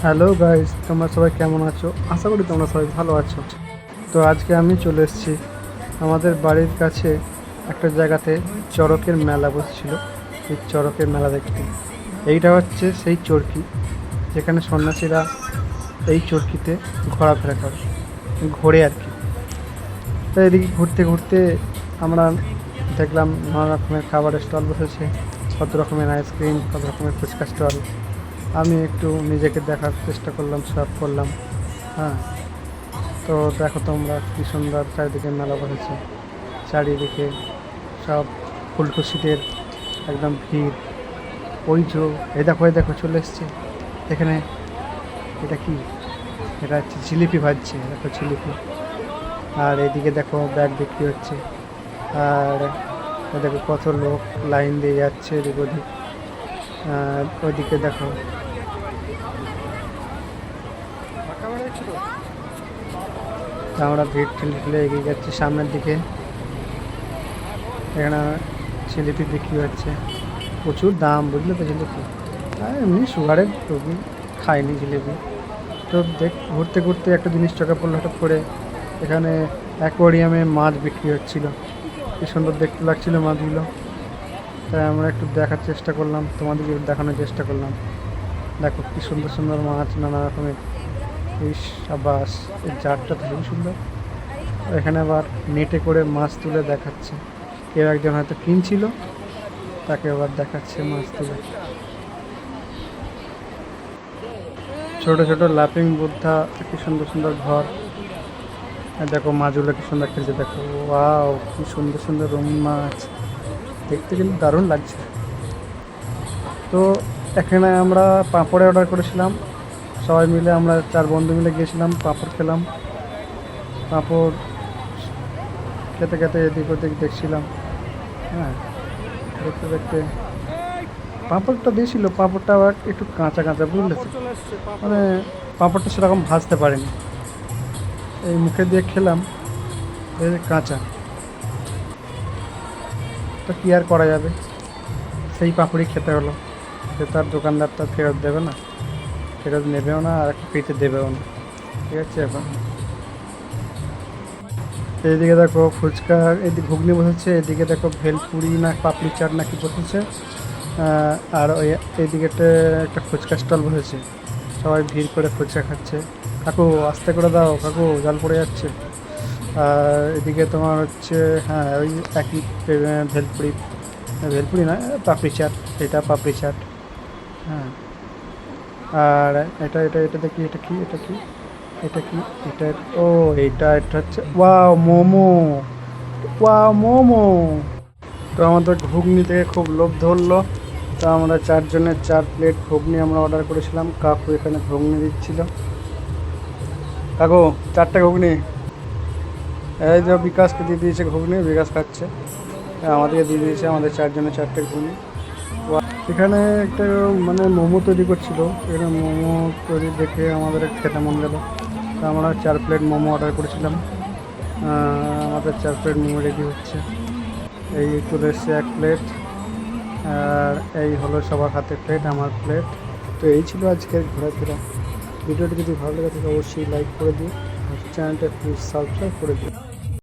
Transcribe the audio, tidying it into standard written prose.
Hello guys, তোমরা সবাই কেমন আছো? আশা করি তোমরা সবাই ভালো আছো। তো আজকে আমি চলে এসেছি আমাদের বাড়ির কাছে একটা জায়গাতে চড়কের মেলা বসছিল। এই চড়কের মেলা দেখতে, এইটা হচ্ছে সেই চরকি যেখানে সন্ন্যাসীরা এই চরকিতে ঘোরাফেরা করে, ঘোরে আর কি। তো এদিকে ঘুরতে ঘুরতে আমরা দেখলাম নানা রকমের খাবারের স্টল বসেছে, কত রকমের আইসক্রিম, কত রকমের ফুচকা স্টল। আমি একটু নিজেকে দেখার চেষ্টা করলাম, সার্ভ করলাম। হ্যাঁ, তো দেখো তোমরা কী সুন্দর চারিদিকে মেলা বসেছে, চারিদিকে সব ফুলটুসিদের একদম ভিড়। ওই যে এই দেখো চলে এসছে এখানে। এটা কি? এটা হচ্ছে জিলিপি ভাজছে, দেখো জিলিপি। আর এদিকে দেখো ব্যাগ বিক্রি হচ্ছে। আর দেখো কত লোক লাইন দিয়ে যাচ্ছে এদিক ওদিক। আর ওইদিকে দেখো আমরা ভিড় ঠেলে এগিয়ে যাচ্ছি সামনের দিকে। এখানে জিলিপি বিক্রি হচ্ছে, প্রচুর দাম, বুঝলে তো জিলিপি। আর এমনি সুগারের রোগী খায়নি জিলিপি। তো ঘুরতে ঘুরতে একটা জিনিস চোখে পড়লো হঠাৎ করে, এখানে অ্যাকোয়ারিয়ামে মাছ বিক্রি হচ্ছিল। কি সুন্দর দেখতে লাগছিল মাছগুলো, তাই আমরা একটু দেখার চেষ্টা করলাম, তোমাদেরকে দেখানোর চেষ্টা করলাম। দেখো কি সুন্দর সুন্দর মাছ, নানা রকমের। এই সাবাস, এই জারটা খুবই সুন্দর। এখানে আবার নেটে করে মাছ তুলে দেখাচ্ছে, কেউ একজন হয়তো কিনছিল, তাকে আবার দেখাচ্ছে মাছ তুলে। ছোট ছোট লাফিং বুদ্ধা, কি সুন্দর সুন্দর ঘর। দেখো মাছগুলো কি সুন্দর খেলছে, দেখো ওয়াও, কি সুন্দর সুন্দর রঙিন মাছ, দেখতে কিন্তু দারুণ লাগছে। তো এখানে আমরা পাঁপড়ে অর্ডার করেছিলাম, সবাই মিলে আমরা 4 বন্ধু মিলে গিয়েছিলাম, পাঁপড় খেলাম। পাঁপড় খেতে খেতে এদিক ওদিক দেখছিলাম। হ্যাঁ, দেখতে দেখতে পাঁপড়টা দিয়েছিল, পাঁপড়টা আবার একটু কাঁচা কাঁচা, বুঝলে তো, মানে পাঁপড়টা সেরকম ভাজতে পারিনি। এই মুখে দিয়ে খেলাম, কাঁচা। তো কী আর করা যাবে, সেই পাঁপড়ই খেতে হলো। সে তার দোকানদারটা ফেরত দেবে না, ফেরত নেবেও না, আর পেতে দেবেও না। ঠিক আছে। এখন এইদিকে দেখো ফুচকা, এদিকে ঘুগনি বসেছে, এদিকে দেখো ভেলপুরি না পাপড়ি চাট নাকি বসেছে। আর ওই এইদিকে একটা ফুচকা স্টল বসেছে, সবাই ভিড় করে ফুচকা খাচ্ছে। কাকু আস্তে করে দাও, কাকু জল পড়ে যাচ্ছে। আর এদিকে তোমার হচ্ছে, হ্যাঁ, ওই একই ভেলপুরি, ভেলপুরি না, পাপড়ি চাট, এটা পাপড়ি চাট। হ্যাঁ, আর এটা এটা এটা দেখি, এটা কি, এটা কি, এটা কি, এটা, ও এটা হচ্ছে ওয়াও মোমো, ওয়াও মোমো। তো আমাদের ঘুগনি থেকে খুব লোভ ধরলো, তো আমরা 4 জনের 4 প্লেট ঘুগনি আমরা অর্ডার করেছিলাম। কাকু এখানে ঘুগনি দিচ্ছিল। কাকু 4টা ঘুগনি। এই যে বিকাশকে দিয়ে দিয়েছে ঘুগনি, বিকাশ খাচ্ছে। আমাদেরকে দিয়ে দিয়েছে, আমাদের 4 জনের 4টে ঘুগনি। এখানে একটা মানে মোমো তৈরি করছিল, এখানে মোমো তৈরি দেখে আমাদের খেতে মন গেল, তো আমরা 4 প্লেট মোমো অর্ডার করেছিলাম। আমাদের 4 প্লেট মোমো রেডি হচ্ছে। এই চলে এসছে 1 প্লেট, আর এই হলো সবার হাতে প্লেট, আমার প্লেট। তো এই ছিল আজকের ঘোরাফেরা। ভিডিওটি যদি ভালো লেগে থাকে অবশ্যই লাইক করে দিও, আর চ্যানেলটা প্লিজ সাবস্ক্রাইব করে দিও।